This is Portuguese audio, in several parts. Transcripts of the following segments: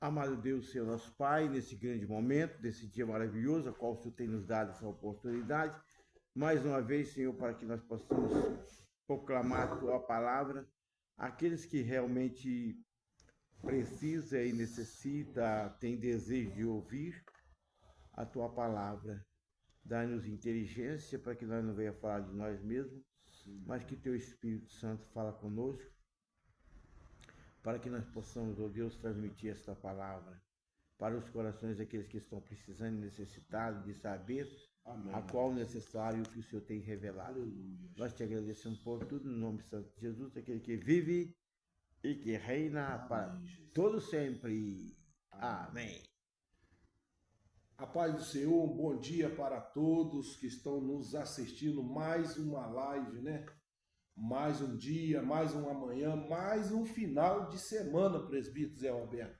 Amado Deus, Senhor nosso Pai, nesse grande momento, desse dia maravilhoso, a qual o Senhor tem nos dado essa oportunidade, mais uma vez, Senhor, para que nós possamos proclamar a Tua palavra, aqueles que realmente precisam e necessitam, têm desejo de ouvir a Tua palavra. Dá-nos inteligência para que nós não venhamos falar de nós mesmos, mas que Teu Espírito Santo fala conosco, para que nós possamos, ó Deus, transmitir esta palavra para os corações daqueles que estão precisando e necessitados de saber a qual necessário que o Senhor tem revelado. Aleluia. Nós te agradecemos por tudo, no nome santo de Jesus, aquele que vive e que reina para todo sempre. Amém. A paz do Senhor, um bom dia para todos que estão nos assistindo, mais uma live, né? Mais um dia, mais uma manhã, mais um final de semana, presbítero Zé Roberto.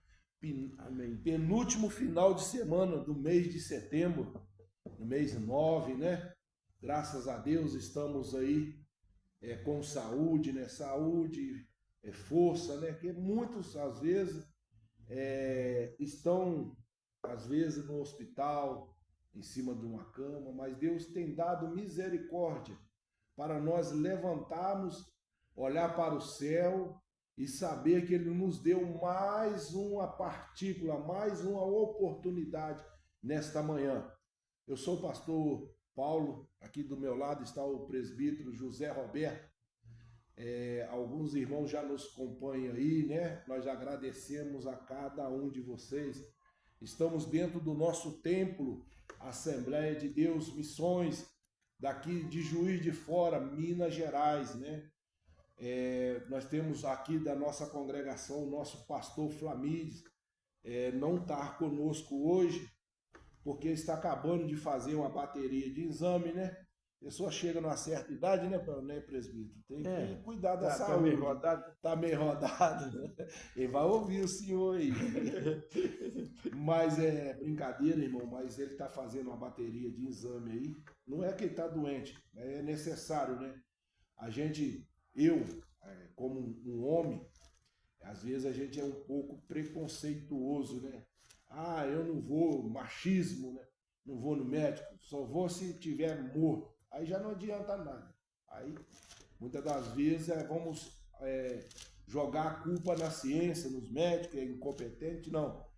Amém. Penúltimo final de semana do mês de setembro, no mês 9, né? Graças a Deus estamos aí com saúde, né? Saúde, força, né? Que muitos, às vezes, estão, às vezes, no hospital, em cima de uma cama, mas Deus tem dado misericórdia para nós levantarmos, olhar para o céu e saber que Ele nos deu mais uma partícula, mais uma oportunidade nesta manhã. Eu sou o pastor Paulo, aqui do meu lado está o presbítero José Roberto. Alguns irmãos já nos acompanham aí, né? Nós agradecemos a cada um de vocês. Estamos dentro do nosso templo, Assembleia de Deus Missões, daqui de Juiz de Fora, Minas Gerais, né? Nós temos aqui da nossa congregação o nosso pastor Flamides, não está conosco hoje, porque está acabando de fazer uma bateria de exame, né? A pessoa chega numa certa idade, né, presbítero? Tem que cuidar da saúde. Tá meio rodado. Ele vai ouvir o senhor aí. Mas é brincadeira, irmão, mas ele está fazendo uma bateria de exame aí. Não é que ele está doente, é necessário, né? Eu, como um homem, às vezes a gente é um pouco preconceituoso, né? Ah, eu não vou, machismo, né? Não vou no médico, só vou se tiver morto. Aí já não adianta nada. Aí, muitas das vezes, vamos jogar a culpa na ciência, nos médicos, é incompetente. Não.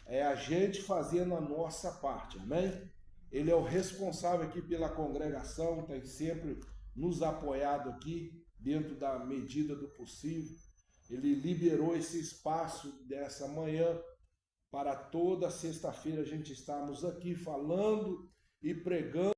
É a gente fazendo a nossa parte, amém? Ele é o responsável aqui pela congregação, tem sempre nos apoiado aqui, dentro da medida do possível. Ele liberou esse espaço dessa manhã para toda sexta-feira a gente estarmos aqui falando e pregando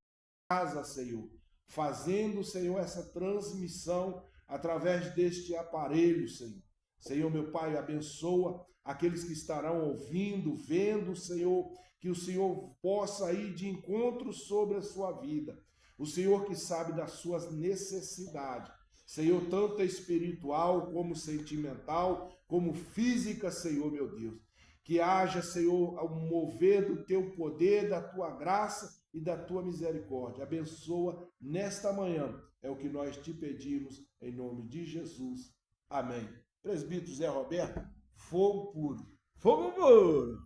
casa, Senhor, fazendo, Senhor, essa transmissão através deste aparelho, Senhor. Senhor, meu Pai, abençoa aqueles que estarão ouvindo, vendo, Senhor, que o Senhor possa ir de encontro sobre a sua vida. O Senhor que sabe das suas necessidades. Senhor, tanto espiritual como sentimental, como física, Senhor, meu Deus. Que haja, Senhor, um mover do teu poder, da tua graça e da tua misericórdia. Abençoa nesta manhã. É o que nós te pedimos em nome de Jesus. Amém. Presbítero Zé Roberto, fogo puro. Fogo puro!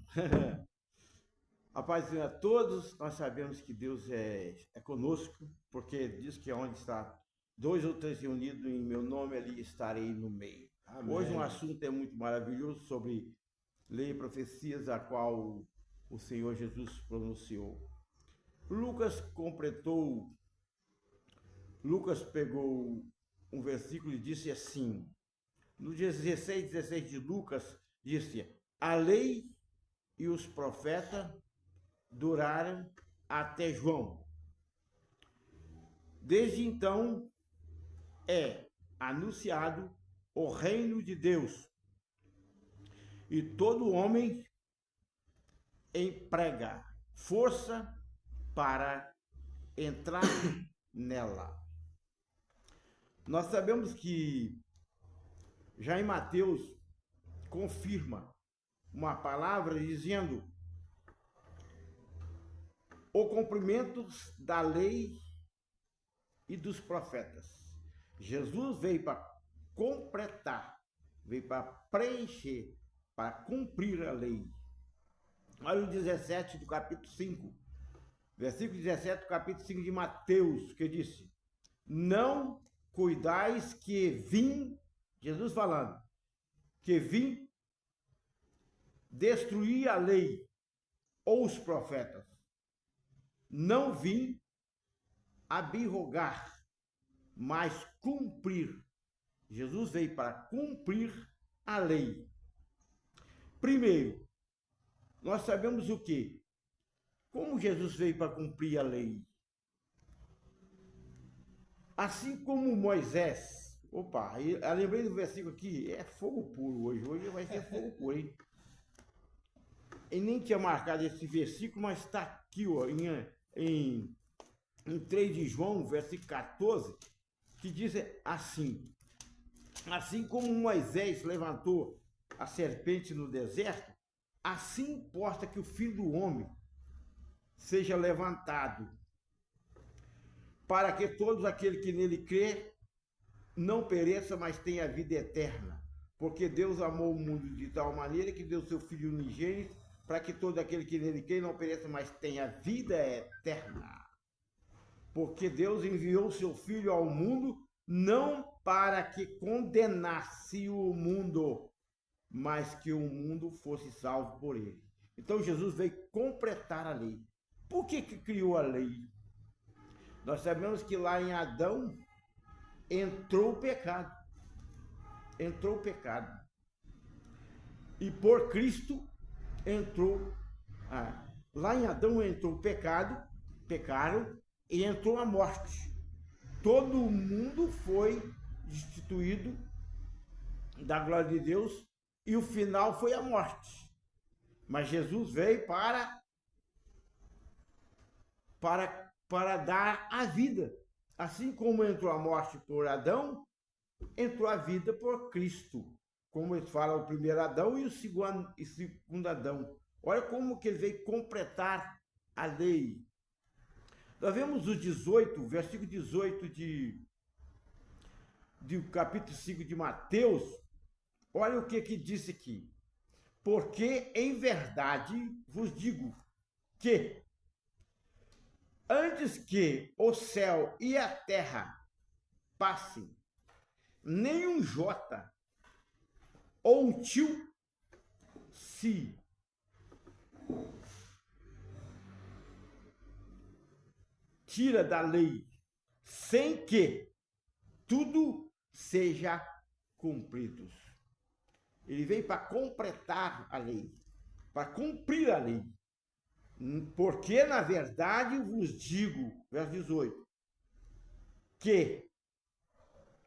A paz do Senhor a todos. Nós sabemos que Deus é conosco, porque diz que onde está 2 ou 3 reunidos em meu nome, ali estarei no meio. Amém. Hoje um assunto é muito maravilhoso sobre lei e profecias, a qual o Senhor Jesus pronunciou. Lucas pegou um versículo e disse assim, no 16 de Lucas, disse, a lei e os profetas duraram até João. Desde então é anunciado o reino de Deus, e todo homem emprega força para entrar nela. Nós sabemos que já em Mateus confirma uma palavra dizendo o cumprimento da lei e dos profetas. Jesus veio para completar, veio para preencher, para cumprir a lei. Olha o 17 do capítulo 5, versículo 17 do capítulo 5 de Mateus, que disse: não cuidais que vim, Jesus falando, que vim destruir a lei ou os profetas. Não vim abrogar, mas cumprir. Jesus veio para cumprir a lei. Primeiro, nós sabemos o quê? Como Jesus veio para cumprir a lei? Assim como Moisés. Opa, eu lembrei do versículo aqui, é fogo puro hoje. Hoje vai ser fogo puro, hein? Eu nem tinha marcado esse versículo, mas está aqui, ó, em 3 de João, versículo 14, que diz assim: assim como Moisés levantou a serpente no deserto, assim importa que o Filho do Homem seja levantado, para que todos aqueles que nele crê não pereça, mas tenha vida eterna. Porque Deus amou o mundo de tal maneira que deu seu Filho unigênito, para que todo aquele que nele crê não pereça, mas tenha vida eterna. Porque Deus enviou seu Filho ao mundo, não para que condenasse o mundo, mas que o mundo fosse salvo por ele. Então Jesus veio completar a lei. Por que criou a lei? Nós sabemos que lá em Adão entrou o pecado. Entrou o pecado. E por Cristo entrou. Lá em Adão entrou o pecado, pecaram, e entrou a morte. Todo mundo foi destituído da glória de Deus e o final foi a morte. Mas Jesus veio para dar a vida. Assim como entrou a morte por Adão, entrou a vida por Cristo. Como ele fala, o primeiro Adão e o segundo Adão. Olha como que ele veio completar a lei. Nós vemos o 18, versículo 18 do capítulo 5 de Mateus. Olha o que disse aqui. Porque em verdade vos digo que antes que o céu e a terra passem, nem um jota ou um tio se tira da lei, sem que tudo seja cumprido. Ele veio para completar a lei, para cumprir a lei. Porque, na verdade, vos digo, verso 18, que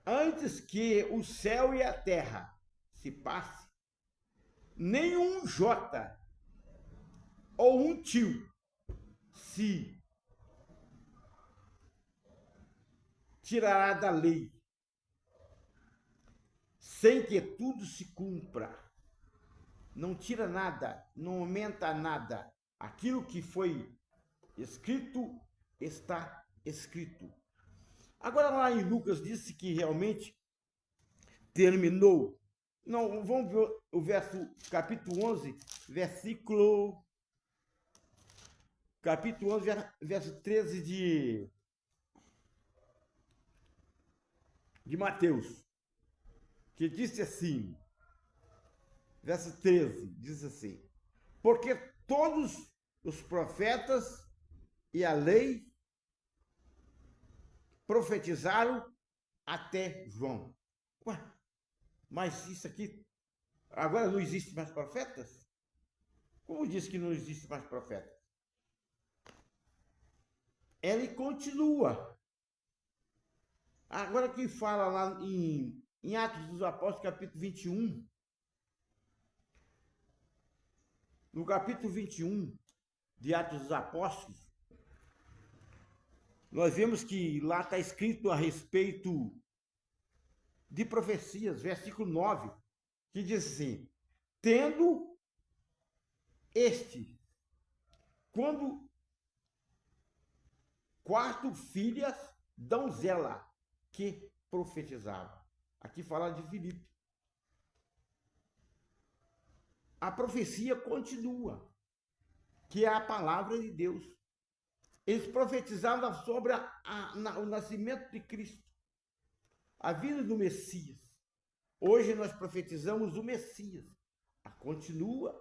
antes que o céu e a terra se passe, nenhum jota ou um tio se tirará da lei, sem que tudo se cumpra. Não tira nada, não aumenta nada. Aquilo que foi escrito, está escrito. Agora lá em Lucas disse que realmente terminou. Não, vamos ver o capítulo 11, capítulo 11, verso 13 de Mateus, que disse assim, verso 13, diz assim: porque todos os profetas e a lei profetizaram até João. Ué, mas isso aqui, agora não existe mais profetas? Como disse que não existe mais profetas? Ele continua. Agora que fala lá em Atos dos Apóstolos, capítulo 21, no capítulo 21 de Atos dos Apóstolos, nós vemos que lá está escrito a respeito de profecias, versículo 9, que diz assim: tendo este, quando 4 filhas donzela que profetizava. Aqui fala de Filipe. a profecia continua, que é a palavra de Deus. Eles profetizavam sobre o nascimento de Cristo, a vinda do Messias. Hoje nós profetizamos o Messias. Continua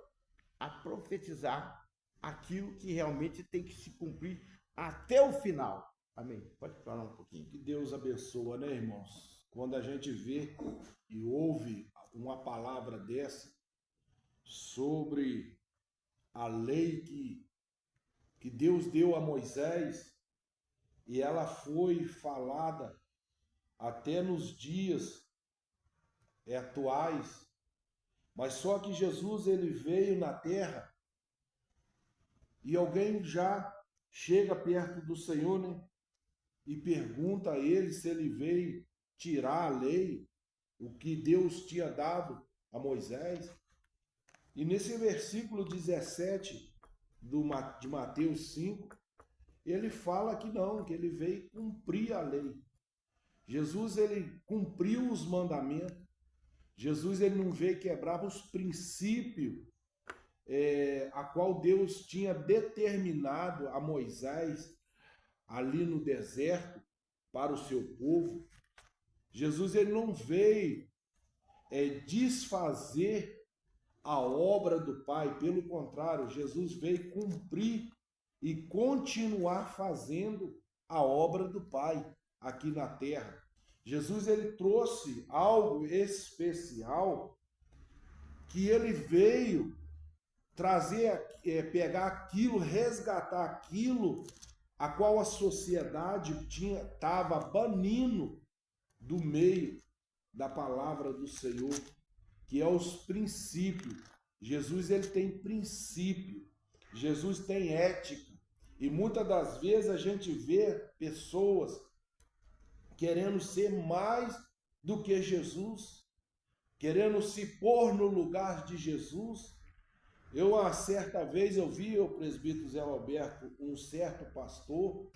a profetizar aquilo que realmente tem que se cumprir até o final. Amém. Pode falar um pouquinho. Que Deus abençoa, né, irmãos? Quando a gente vê e ouve uma palavra dessa sobre a lei que Deus deu a Moisés, e ela foi falada até nos dias atuais, mas só que Jesus ele veio na terra e alguém já chega perto do Senhor, né? E pergunta a ele se ele veio tirar a lei, o que Deus tinha dado a Moisés. E nesse versículo 17 de Mateus 5, ele fala que não, que ele veio cumprir a lei. Jesus ele cumpriu os mandamentos. Jesus ele não veio quebrar os princípios a qual Deus tinha determinado a Moisés ali no deserto para o seu povo. Jesus ele não veio desfazer a obra do Pai, pelo contrário, Jesus veio cumprir e continuar fazendo a obra do Pai aqui na terra. Jesus ele trouxe algo especial, que ele veio trazer, pegar aquilo, resgatar aquilo a qual a sociedade estava banindo do meio da palavra do Senhor, que é os princípios. Jesus ele tem princípio, Jesus tem ética, e muitas das vezes a gente vê pessoas querendo ser mais do que Jesus, querendo se pôr no lugar de Jesus. Uma certa vez eu vi o presbítero Zé Roberto, um certo pastor,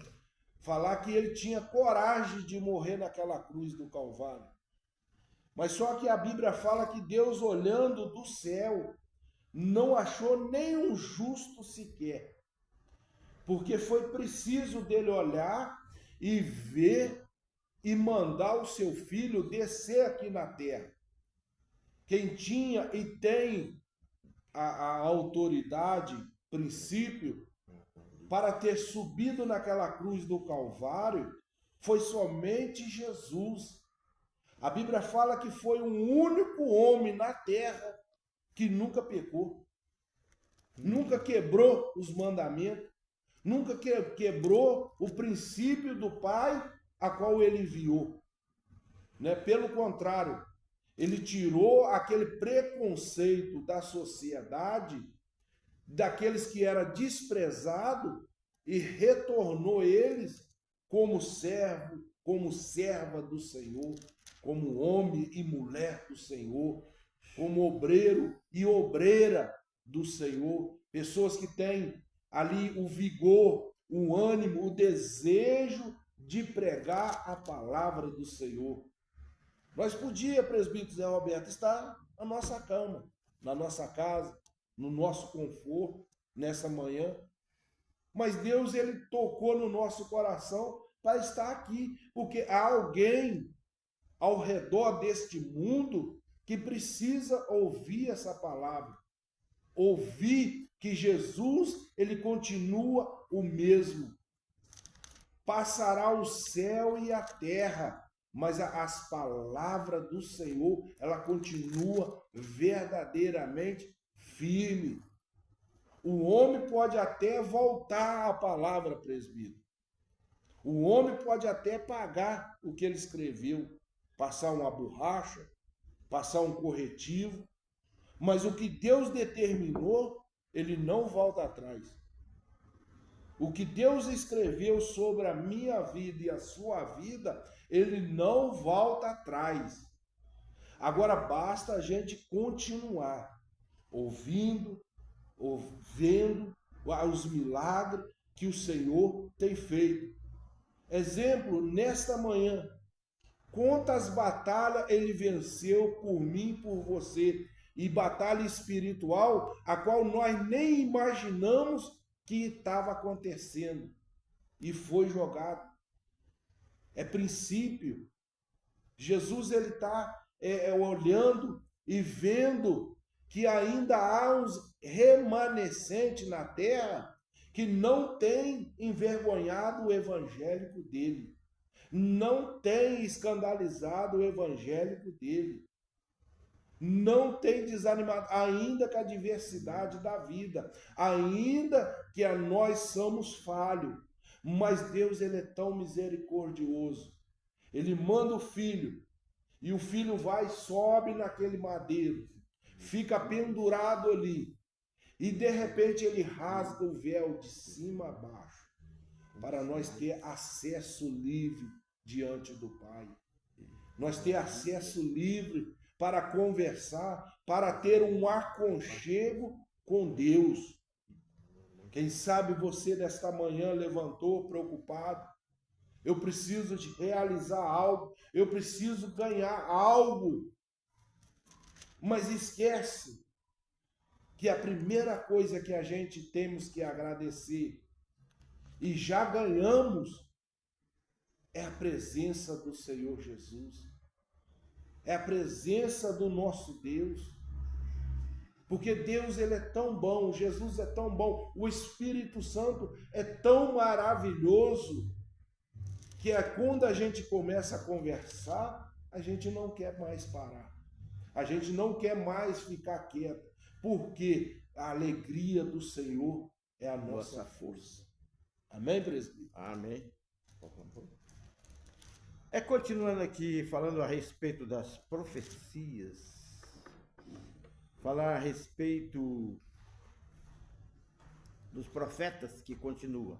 falar que ele tinha coragem de morrer naquela cruz do Calvário. Mas só que a Bíblia fala que Deus, olhando do céu, não achou nenhum justo sequer, porque foi preciso dele olhar e ver e mandar o seu filho descer aqui na terra. Quem tinha e tem a autoridade, princípio, para ter subido naquela cruz do Calvário, foi somente Jesus. A Bíblia fala que foi um único homem na terra que nunca pecou, nunca quebrou os mandamentos, nunca quebrou o princípio do Pai a qual ele enviou. Né? Pelo contrário, ele tirou aquele preconceito da sociedade, daqueles que era desprezado, e retornou eles como servo, como serva do Senhor, como homem e mulher do Senhor, como obreiro e obreira do Senhor, pessoas que têm ali o vigor, o ânimo, o desejo de pregar a palavra do Senhor. Nós podíamos, presbítero Zé Roberto, estar na nossa cama, na nossa casa, no nosso conforto, nessa manhã, mas Deus ele tocou no nosso coração para estar aqui, porque há alguém ao redor deste mundo que precisa ouvir essa palavra, ouvir que Jesus ele continua o mesmo. Passará o céu e a terra, mas as palavras do Senhor, ela continua verdadeiramente firme. O homem pode até voltar à palavra, presbítero. O homem pode até pagar o que ele escreveu, passar uma borracha, passar um corretivo, mas o que Deus determinou, ele não volta atrás. O que Deus escreveu sobre a minha vida e a sua vida, ele não volta atrás. Agora basta a gente continuar ouvindo, vendo os milagres que o Senhor tem feito. Exemplo, nesta manhã, quantas batalhas ele venceu por mim e por você, e batalha espiritual a qual nós nem imaginamos que estava acontecendo e foi jogado. É princípio. Jesus ele está olhando e vendo que ainda há uns remanescentes na terra que não tem envergonhado o evangélico dele, não tem escandalizado o evangélico dele, não tem desanimado, ainda com a diversidade da vida, ainda que nós somos falhos, mas Deus ele é tão misericordioso. Ele manda o filho, e o filho vai, sobe naquele madeiro, fica pendurado ali, e de repente ele rasga o véu de cima a baixo, para nós ter acesso livre diante do Pai. Nós ter acesso livre para conversar, para ter um aconchego com Deus. Quem sabe você desta manhã levantou preocupado. Eu preciso de realizar algo, eu preciso ganhar algo. Mas esquece que a primeira coisa que a gente temos que agradecer, e já ganhamos, é a presença do Senhor Jesus. É a presença do nosso Deus. Porque Deus ele é tão bom, Jesus é tão bom, o Espírito Santo é tão maravilhoso, que é quando a gente começa a conversar, a gente não quer mais parar. A gente não quer mais ficar quieto, porque a alegria do Senhor é a nossa força. Amém, presbítero? Amém. Continuando aqui, falando a respeito das profecias, falar a respeito dos profetas que continuam.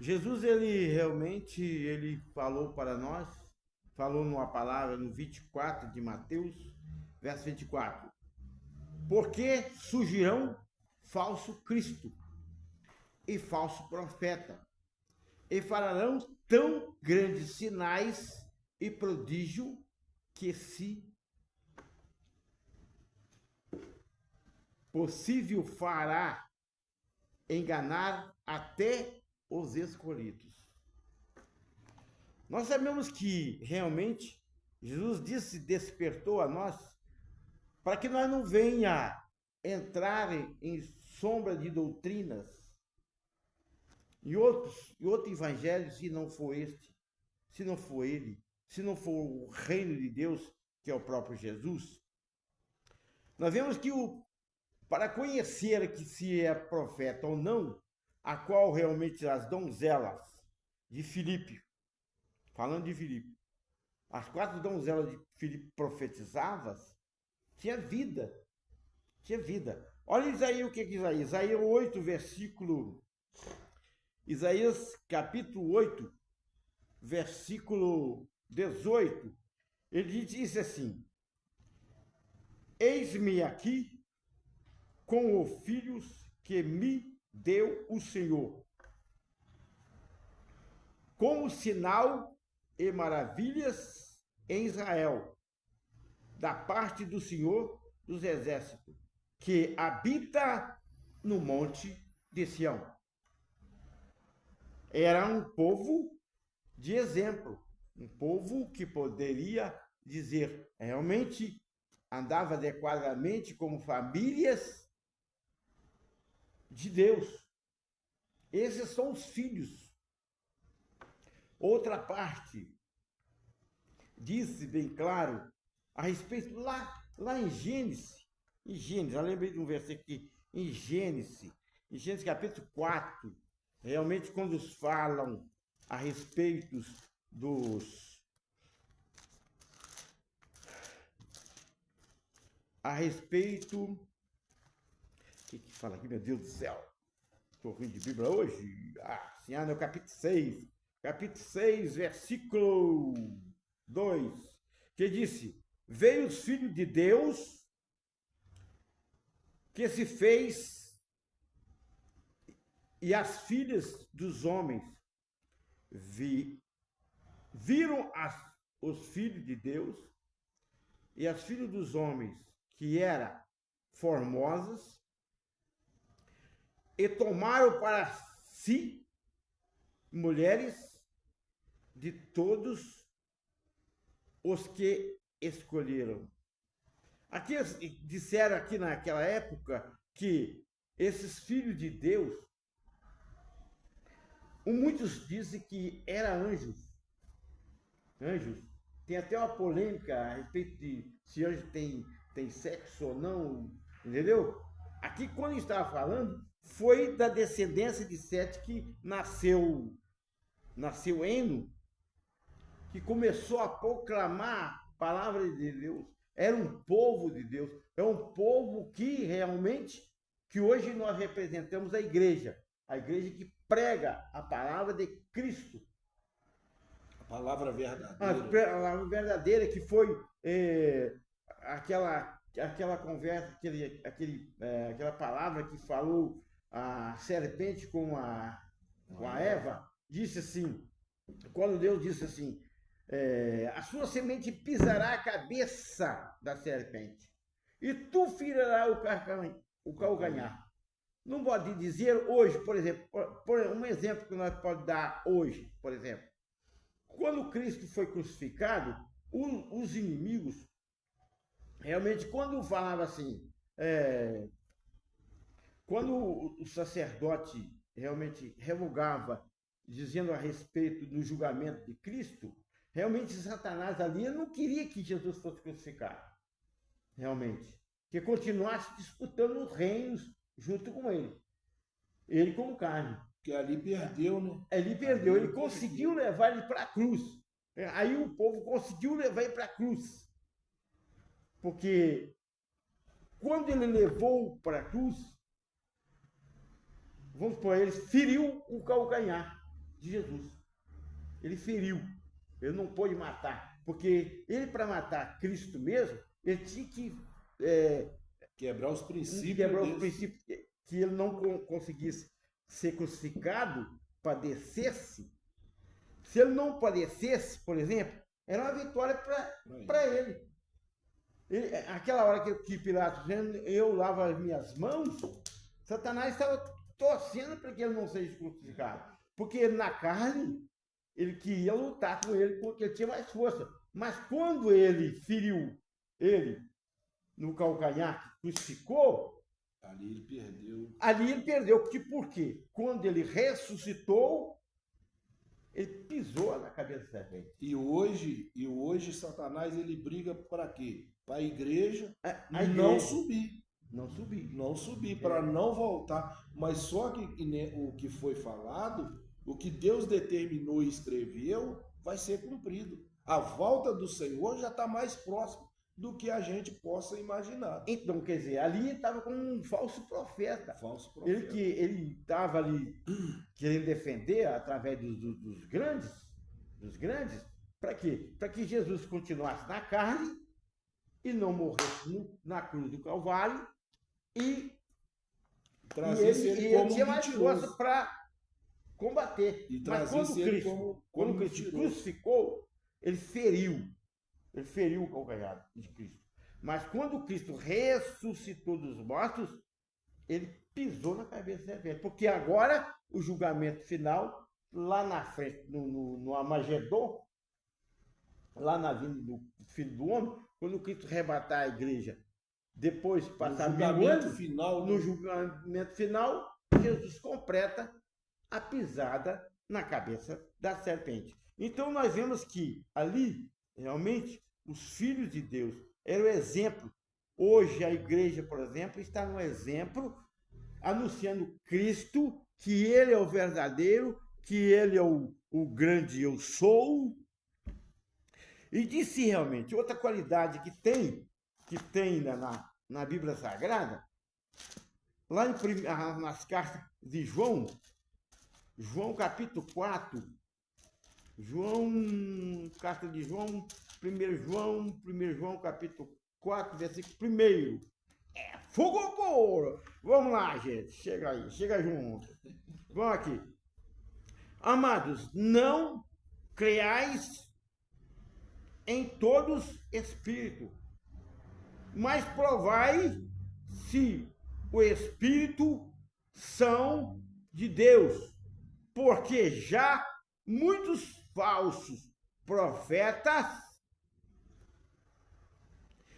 Jesus, ele realmente, ele falou para nós, falou numa palavra no 24 de Mateus, verso 24. Porque surgirão falso Cristo e falso profeta, e farão tão grandes sinais e prodígio que, se possível, fará enganar até os escolhidos. Nós sabemos que realmente Jesus disse, despertou a nós para que nós não venha entrar em sombra de doutrinas e outro evangelho, se não for este, se não for ele, se não for o reino de Deus, que é o próprio Jesus. Nós vemos que para conhecer que se é profeta ou não, a qual realmente as donzelas de Filipe, falando de Filipe, as 4 donzelas de Filipe profetizavam, tinha vida. Tinha vida. Olha Isaías, o que é Isaías? Isaías 8, versículo... Isaías capítulo 8, versículo 18. Ele disse assim: eis-me aqui com os filhos que me deu o Senhor, como sinal e maravilhas em Israel, da parte do Senhor dos exércitos, que habita no monte de Sião. Era um povo de exemplo, um povo que poderia dizer, realmente andava adequadamente como famílias de Deus. Esses são os filhos. Outra parte, disse bem claro, a respeito, lá em Gênesis, eu lembrei de um versículo aqui, em Gênesis capítulo 4, realmente quando falam a respeito o que fala aqui, meu Deus do céu, estou rindo de Bíblia hoje, senhora, é o capítulo 6, versículo 2, que disse, veio os filhos de Deus, que se fez, e as filhas dos homens viram os filhos de Deus, e as filhas dos homens, que era formosas e tomaram para si mulheres de todos os que escolheram. Aqui disseram aqui naquela época que esses filhos de Deus, muitos dizem que eram anjos. Anjos. Tem até uma polêmica a respeito de se anjo tem sexo ou não, entendeu? Aqui, quando estava falando, foi da descendência de Sete que nasceu Eno, que começou a proclamar a palavra de Deus. Era um povo de Deus. É um povo que realmente, que hoje nós representamos a igreja que prega a palavra de Cristo. A palavra verdadeira. A palavra verdadeira, que foi aquela conversa, aquela palavra que falou a serpente com a Eva, disse assim, quando Deus disse assim, a sua semente pisará a cabeça da serpente e tu ferirás o calcanhar. Não pode dizer hoje, por exemplo, um exemplo que nós podemos dar hoje, por exemplo, quando Cristo foi crucificado, os inimigos, realmente, quando falava assim, quando o sacerdote realmente revogava, dizendo a respeito do julgamento de Cristo, realmente Satanás ali não queria que Jesus fosse crucificado, realmente, que continuasse disputando os reinos junto com ele como carne. Que ali perdeu, né? Ele perdeu, ele conseguiu levar ele para a cruz. Aí o povo conseguiu levar ele para a cruz. Porque quando ele levou para a cruz, vamos supor, ele feriu o calcanhar de Jesus. Ele feriu. Ele não pôde matar. Porque ele, para matar Cristo mesmo, ele tinha que quebrar os princípios. Que ele não conseguisse ser crucificado, padecesse. Se ele não padecesse, por exemplo, era uma vitória para ele. Aquela hora que Pilatos dizendo, eu lavo as minhas mãos, Satanás estava torcendo para que ele não seja crucificado. Porque na carne, ele queria lutar com ele porque ele tinha mais força. Mas quando ele feriu ele no calcanhar, crucificou, ali ele perdeu. Por quê? Quando ele ressuscitou, ele pisou na cabeça da serpente. E hoje Satanás ele briga para quê? Para a igreja não subir. Não subir, para não voltar. Mas só que o que foi falado, o que Deus determinou e escreveu, vai ser cumprido. A volta do Senhor já está mais próximo do que a gente possa imaginar. Então, quer dizer, ali estava como um falso profeta. Ele estava ali querendo defender através dos grandes, para quê? Para que Jesus continuasse na carne e não morresse na cruz do Calvário e ele tinha mais força para combater. Mas quando Cristo crucificou, ele feriu o calcanhar de Cristo. Mas quando Cristo ressuscitou dos mortos, ele pisou na cabeça da serpente. Porque agora o julgamento final, lá na frente, no Armagedon, lá na vinda do Filho do Homem, quando Cristo arrebatar a igreja, depois de passar no julgamento final, Jesus completa a pisada na cabeça da serpente. Então nós vemos que ali, realmente, os filhos de Deus eram o exemplo. Hoje a igreja, por exemplo, está no exemplo, anunciando Cristo, que ele é o verdadeiro, que ele é o grande eu sou. E disse realmente, outra qualidade que tem na Bíblia Sagrada, lá nas cartas de João capítulo 4, carta de João, 1 João, capítulo 4, versículo 1. Fogo puro! Vamos lá, gente. Chega aí, chega junto. Vamos aqui. Amados, não creais em todos espírito, mas provai se o Espírito são de Deus, porque já muitos falsos profetas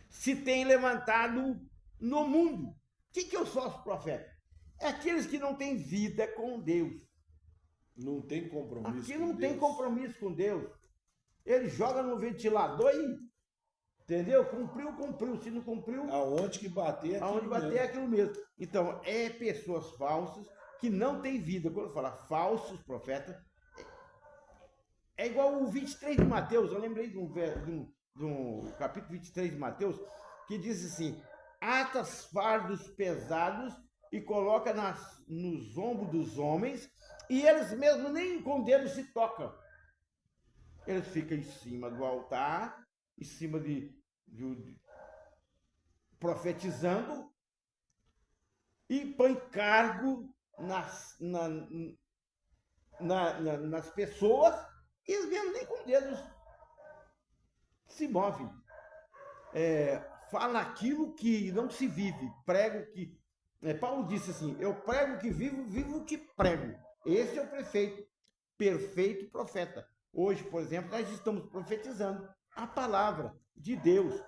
se têm levantado no mundo. O que é os falsos profetas? É aqueles que não têm vida com Deus. Não tem compromisso Aqui com não Deus. tem compromisso com Deus. Ele joga no ventilador e, entendeu? Cumpriu. Se não cumpriu, Aonde que bater é aquilo aonde bater mesmo. é aquilo mesmo. Então, é pessoas falsas que não têm vida. Quando eu falo falsos profetas, é igual o 23 de Mateus. Eu lembrei de um capítulo 23 de Mateus, que diz assim: atas fardos pesados e coloca nos ombros dos homens, e eles mesmos nem com o dedo se tocam. Eles ficam em cima do altar, em cima de profetizando, e põe cargo nas pessoas, e eles mesmos nem com dedos se movem. Fala aquilo que não se vive, prego que... Paulo disse assim: eu prego que vivo, vivo que prego. Esse é o perfeito profeta. Hoje, por exemplo, nós estamos profetizando a palavra de Deus,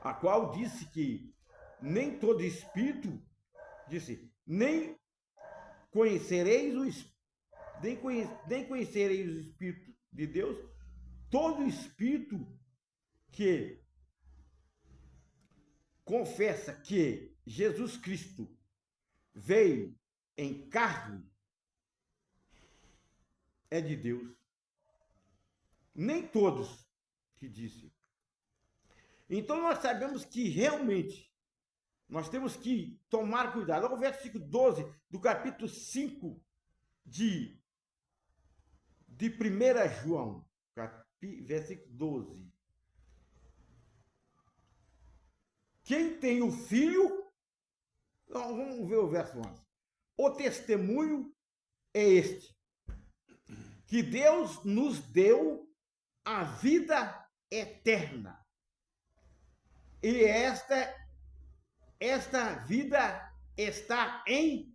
a qual disse que nem todo espírito, nem conhecereis o Espírito de Deus, todo espírito que confessa que Jesus Cristo veio em carne é de Deus. Nem todos que disse. Então nós sabemos que realmente nós temos que tomar cuidado. Olha o versículo 12 do capítulo 5 de 1 João, versículo 12. Quem tem o Filho... Não, vamos ver o verso 11. O testemunho é este, que Deus nos deu a vida eterna. E esta vida está em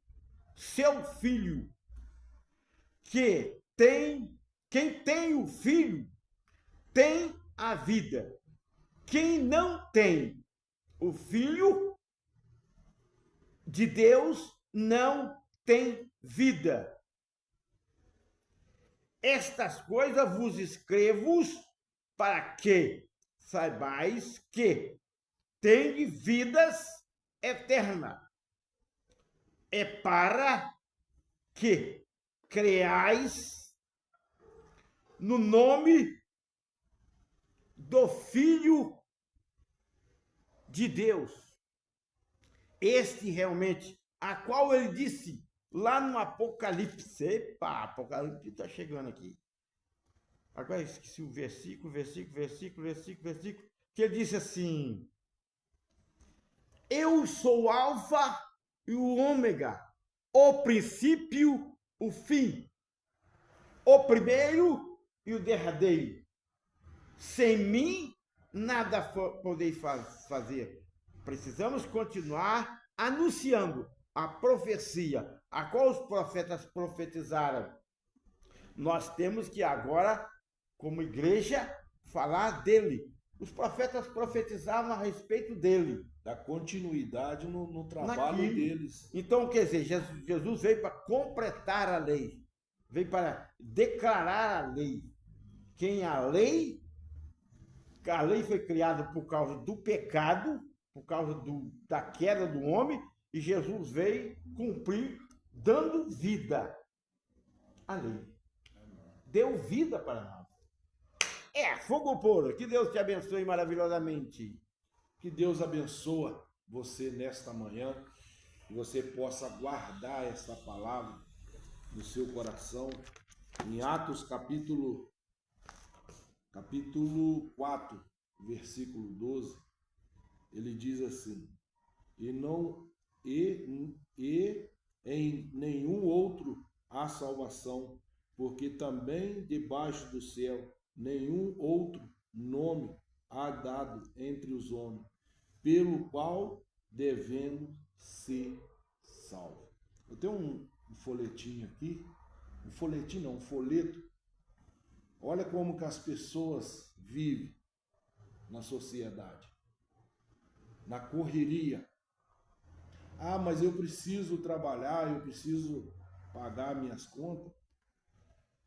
seu Filho. Quem tem o Filho tem a vida. Quem não tem o Filho de Deus não tem vida. Estas coisas vos escrevo para que saibais que tendes vidas eternas. É para que creais no nome do Filho de Deus. Este realmente, a qual ele disse lá no Apocalipse. Epa, Apocalipse está chegando aqui. Agora esqueci o versículo, que ele disse assim: eu sou o Alfa e o Ômega, o princípio, o fim, o primeiro e o derradeiro. Sem mim, nada podeis fazer. Precisamos continuar anunciando a profecia, a qual os profetas profetizaram. Nós temos que agora, como igreja, falar dele. Os profetas profetizavam a respeito dele. Da continuidade no trabalho deles. Então, quer dizer, Jesus veio para completar a lei. Veio para declarar a lei. A lei foi criada por causa do pecado, por causa da queda do homem, e Jesus veio cumprir, dando vida à lei. Deu vida para nós. Fogo puro. Que Deus te abençoe maravilhosamente. Que Deus abençoe você nesta manhã, que você possa guardar esta palavra no seu coração. Em Atos capítulo 4, versículo 12, ele diz assim: e em nenhum outro há salvação, porque também debaixo do céu nenhum outro nome há dado entre os homens, pelo qual devemos ser salvos. Eu tenho um folhetinho aqui, um folhetim não, um folheto. Olha como que as pessoas vivem na sociedade, na correria. Ah, mas eu preciso trabalhar, eu preciso pagar minhas contas.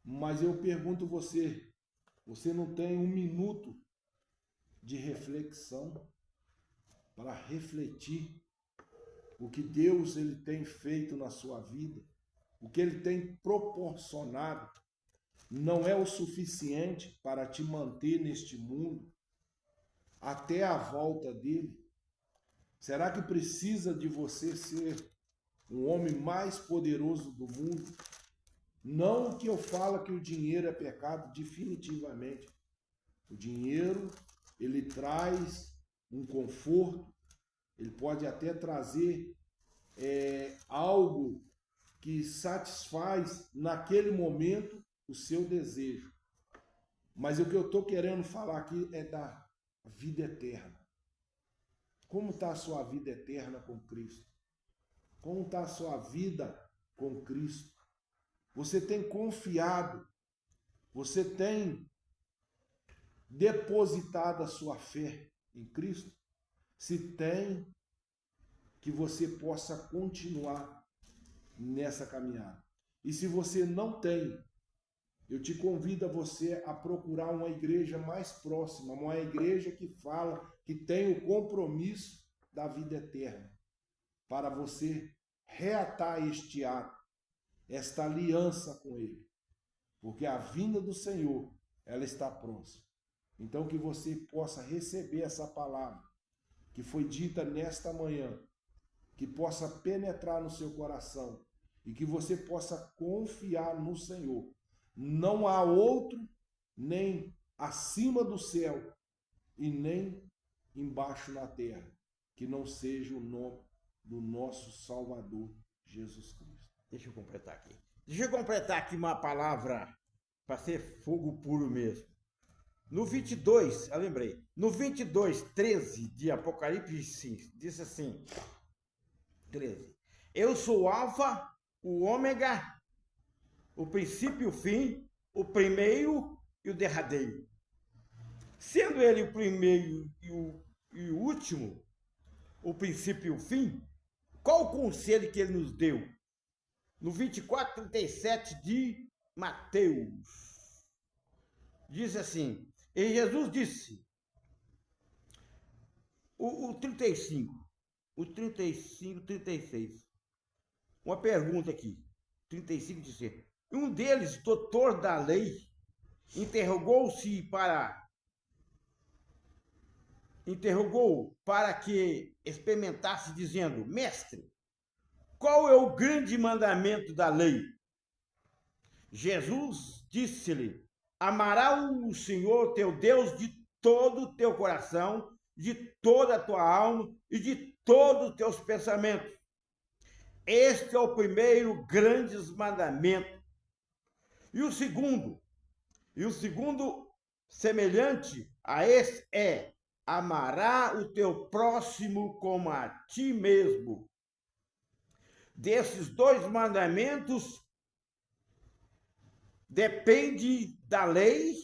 Mas eu pergunto você não tem um minuto de reflexão para refletir o que Deus ele tem feito na sua vida, o que ele tem proporcionado, não é o suficiente para te manter neste mundo até a volta dele? Será que precisa de você ser o homem mais poderoso do mundo? Não que eu falo que o dinheiro é pecado, definitivamente. O dinheiro, ele traz um conforto, ele pode até trazer algo que satisfaz naquele momento o seu desejo. Mas o que eu estou querendo falar aqui é da vida eterna. Como está a sua vida eterna com Cristo? Como está a sua vida com Cristo? Você tem confiado? Você tem depositado a sua fé em Cristo? Se tem, que você possa continuar nessa caminhada. E se você não tem, eu te convido a você a procurar uma igreja mais próxima, uma igreja que fala, que tem o compromisso da vida eterna, para você reatar este ato, esta aliança com Ele, porque a vinda do Senhor, ela está próxima. Então que você possa receber essa palavra que foi dita nesta manhã, que possa penetrar no seu coração e que você possa confiar no Senhor. Não há outro, nem acima do céu e nem embaixo na terra, que não seja o nome do nosso Salvador, Jesus Cristo. Deixa eu completar aqui. Deixa eu completar aqui uma palavra para ser fogo puro mesmo. No 22, eu lembrei, no 22:13 de Apocalipse, diz assim, 13. Eu sou o Alfa, o Ômega, o princípio e o fim, o primeiro e o derradeiro. Sendo ele o primeiro e o último, o princípio e o fim, qual o conselho que ele nos deu? No 24:37 de Mateus, diz assim, e Jesus disse, o 35, 36, uma pergunta aqui, 35 diz assim, um deles, doutor da lei, interrogou para que experimentasse, dizendo, mestre, qual é o grande mandamento da lei? Jesus disse-lhe, amarás o Senhor teu Deus de todo o teu coração, de toda a tua alma e de todos os teus pensamentos. Este é o primeiro grande mandamento. E o segundo semelhante a esse é, amarás o teu próximo como a ti mesmo. Desses dois mandamentos depende da lei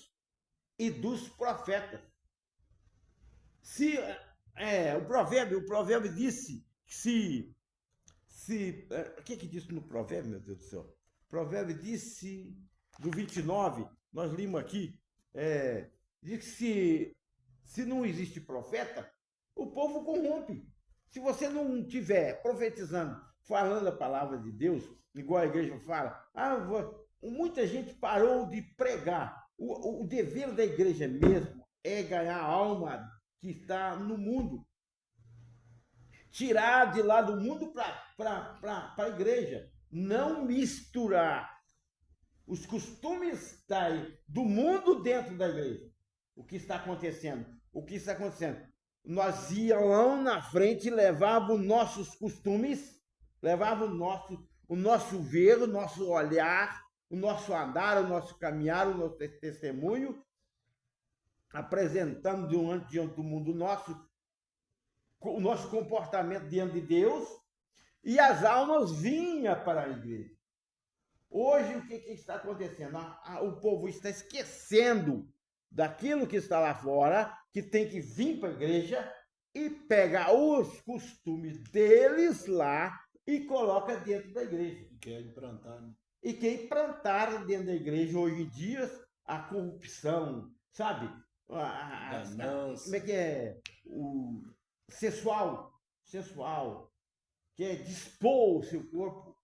e dos profetas. O provérbio disse que o que disse no provérbio, meu Deus do céu? O provérbio disse, do 29, nós limos aqui, diz que se não existe profeta, o povo corrompe. Se você não estiver profetizando, falando a palavra de Deus, igual a igreja fala, muita gente parou de pregar. O dever da igreja mesmo é ganhar a alma que está no mundo. Tirar de lá do mundo para a igreja. Não misturar os costumes do mundo dentro da igreja. O que está acontecendo? Nós íamos na frente e levávamos nossos costumes, levávamos o nosso ver, o nosso olhar, o nosso andar, o nosso caminhar, o nosso testemunho, apresentando diante do mundo nosso o nosso comportamento diante de Deus, e as almas vinham para a igreja. Hoje, o que está acontecendo? O povo está esquecendo daquilo que está lá fora, que tem que vir para a igreja e pegar os costumes deles lá e coloca dentro da igreja. E quer implantar, né? E quer implantar dentro da igreja hoje em dia a corrupção, sabe? Como é que é? O sensual, quer dispor o seu corpo,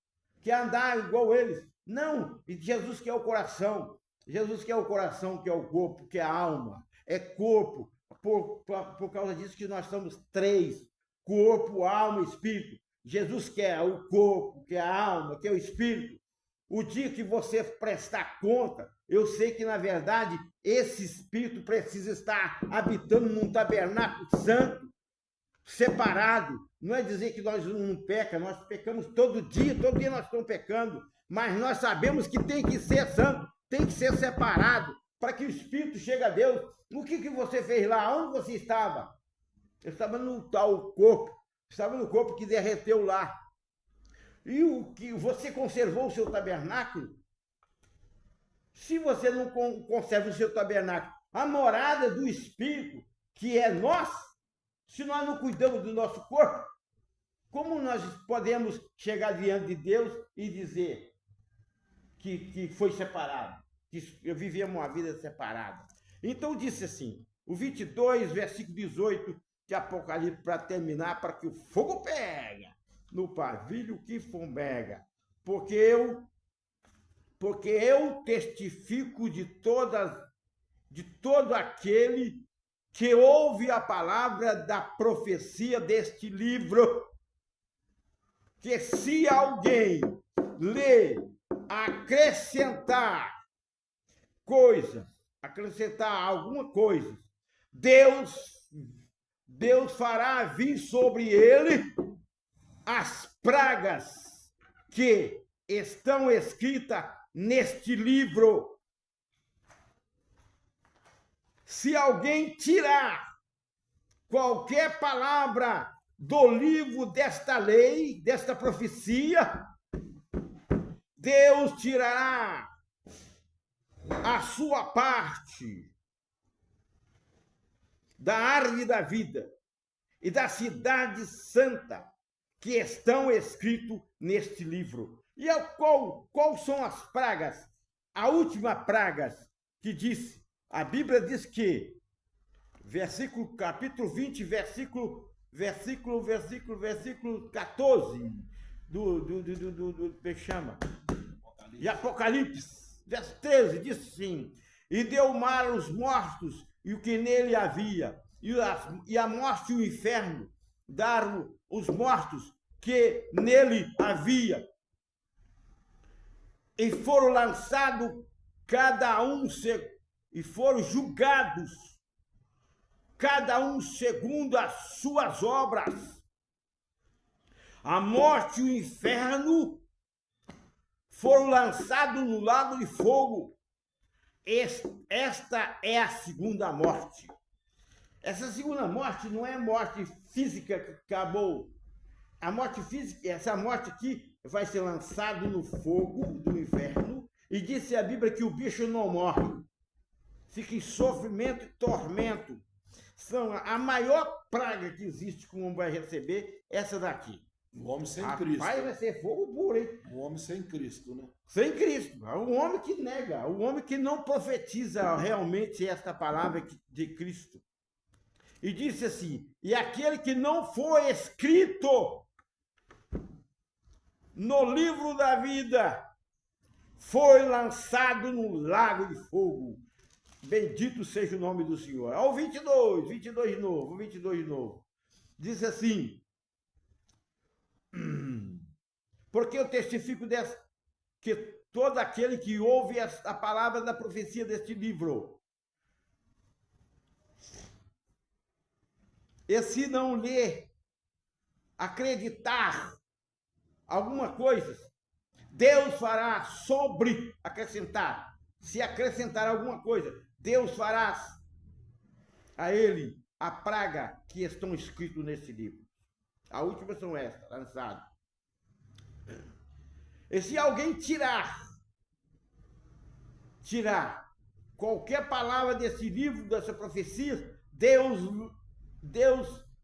quer andar igual eles. Não, Jesus quer o coração. Jesus quer o coração, quer o corpo, quer a alma. É corpo. Por causa disso que nós somos três: corpo, alma e espírito. Jesus quer o corpo, quer a alma, quer o espírito. O dia que você prestar conta, eu sei que, na verdade, esse espírito precisa estar habitando num tabernáculo santo, separado. Não é dizer que nós não pecamos, nós pecamos todo dia nós estamos pecando, mas nós sabemos que tem que ser santo, tem que ser separado, para que o espírito chegue a Deus. O que você fez lá? Onde você estava? Eu estava no tal corpo, estava no corpo que derreteu lá. E o que você conservou o seu tabernáculo? Se você não conserva o seu tabernáculo, a morada do Espírito, que é nós, se nós não cuidamos do nosso corpo, como nós podemos chegar diante de Deus e dizer que foi separado, que eu vivia uma vida separada? Então disse assim, o 22, versículo 18 de Apocalipse, para terminar, para que o fogo pega no pavilho que fumega, porque eu testifico de todo aquele que ouve a palavra da profecia deste livro, que se alguém ler, acrescentar alguma coisa, Deus fará vir sobre ele as pragas que estão escritas neste livro. Se alguém tirar qualquer palavra do livro desta lei, desta profecia, Deus tirará a sua parte da árvore da vida e da cidade santa que estão escritos neste livro. E qual são as pragas? A última praga que disse, a Bíblia diz que, capítulo 20, versículo 14 do chama, de Apocalipse, verso 13, diz assim, e deu o mar aos mortos e o que nele havia, e a morte e o inferno deram os mortos que nele havia, e foram lançados e foram julgados, cada um segundo as suas obras. A morte e o inferno foram lançados no lago de fogo. Esta é a segunda morte. Essa segunda morte não é morte física que acabou. A morte física, essa morte aqui vai ser lançado no fogo do inferno, e disse a Bíblia que o bicho não morre, fica em sofrimento e tormento. São a maior praga que existe que o homem vai receber, essa daqui. O homem sem Cristo. Vai ser fogo puro, hein? O homem sem Cristo, né? Sem Cristo. O homem que nega, o homem que não profetiza realmente esta palavra de Cristo. E disse assim, e aquele que não foi escrito no livro da vida foi lançado no lago de fogo. Bendito seja o nome do Senhor. Ao 22 de novo. Diz assim, porque eu testifico que todo aquele que ouve a palavra da profecia deste livro, e se não ler, acreditar alguma coisa, Deus fará acrescentar. Se acrescentar alguma coisa, Deus fará a ele a praga que estão escritos nesse livro. A última são estas, lançadas. E se alguém tirar qualquer palavra desse livro, dessa profecia, Deus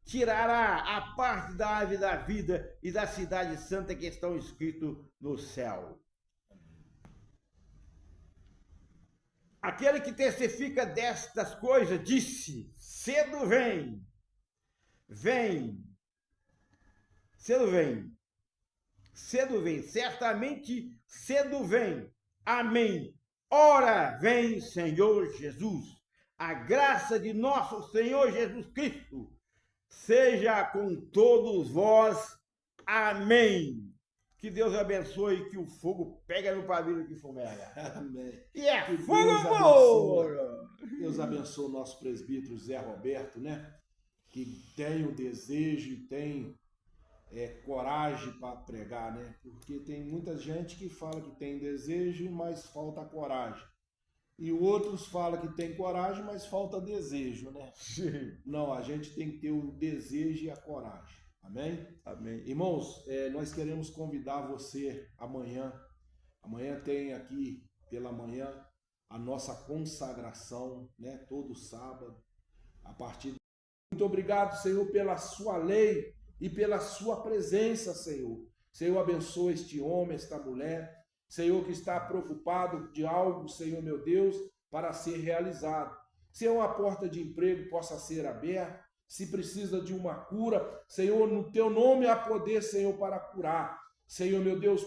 tirará a parte da árvore da vida e da cidade santa que estão escritos no céu. Aquele que testifica destas coisas disse: cedo vem, certamente cedo vem. Amém. Ora vem, Senhor Jesus. A graça de nosso Senhor Jesus Cristo seja com todos vós. Amém. Que Deus abençoe, que o fogo pega no pavio que fumega. Amém. E é Que fogo, Deus amor! Deus abençoe o nosso presbítero Zé Roberto, né? Que tem o desejo e tem coragem para pregar, né? Porque tem muita gente que fala que tem desejo, mas falta coragem. E outros falam que tem coragem, mas falta desejo, né? Sim. Não, a gente tem que ter o desejo e a coragem. Amém? Amém. Irmãos, nós queremos convidar você amanhã. Amanhã tem aqui, pela manhã, a nossa consagração, né? Todo sábado, a partir. Muito obrigado, Senhor, pela sua lei e pela sua presença, Senhor. Senhor, abençoa este homem, esta mulher. Senhor, que está preocupado de algo, Senhor, meu Deus, para ser realizado. Se uma porta de emprego possa ser aberta, se precisa de uma cura, Senhor, no teu nome há poder, Senhor, para curar. Senhor, meu Deus,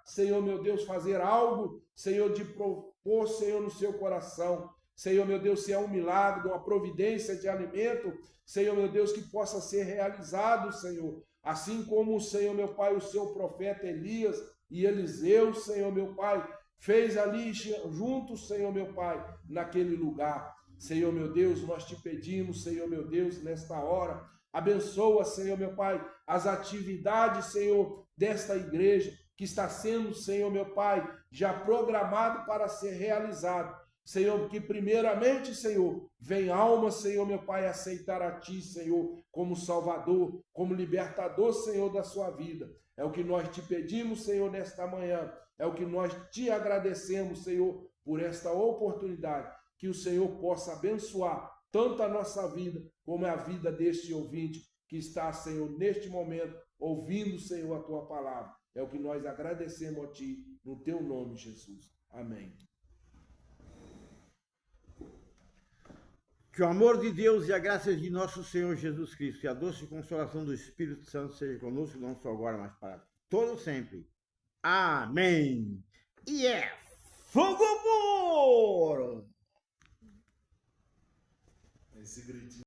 Senhor, meu Deus, fazer algo, Senhor, de propor, Senhor, no seu coração. Senhor, meu Deus, se é um milagre, uma providência de alimento, Senhor, meu Deus, que possa ser realizado, Senhor. Assim como, Senhor, meu Pai, o seu profeta Elias e Eliseu, Senhor, meu Pai, fez ali juntos, Senhor, meu Pai, naquele lugar. Senhor, meu Deus, nós te pedimos, Senhor, meu Deus, nesta hora, abençoa, Senhor, meu Pai, as atividades, Senhor, desta igreja, que está sendo, Senhor, meu Pai, já programado para ser realizado. Senhor, que primeiramente, Senhor, vem alma, Senhor, meu Pai, aceitar a Ti, Senhor, como Salvador, como libertador, Senhor, da sua vida. É o que nós te pedimos, Senhor, nesta manhã. É o que nós te agradecemos, Senhor, por esta oportunidade. Que o Senhor possa abençoar tanto a nossa vida, como a vida deste ouvinte que está, Senhor, neste momento, ouvindo, Senhor, a Tua palavra. É o que nós agradecemos a Ti, no Teu nome, Jesus. Amém. Que o amor de Deus e a graça de nosso Senhor Jesus Cristo e a doce consolação do Espírito Santo seja conosco, não só agora, mas para todo sempre. Amém. E é fogo, amor! Esse gritinho.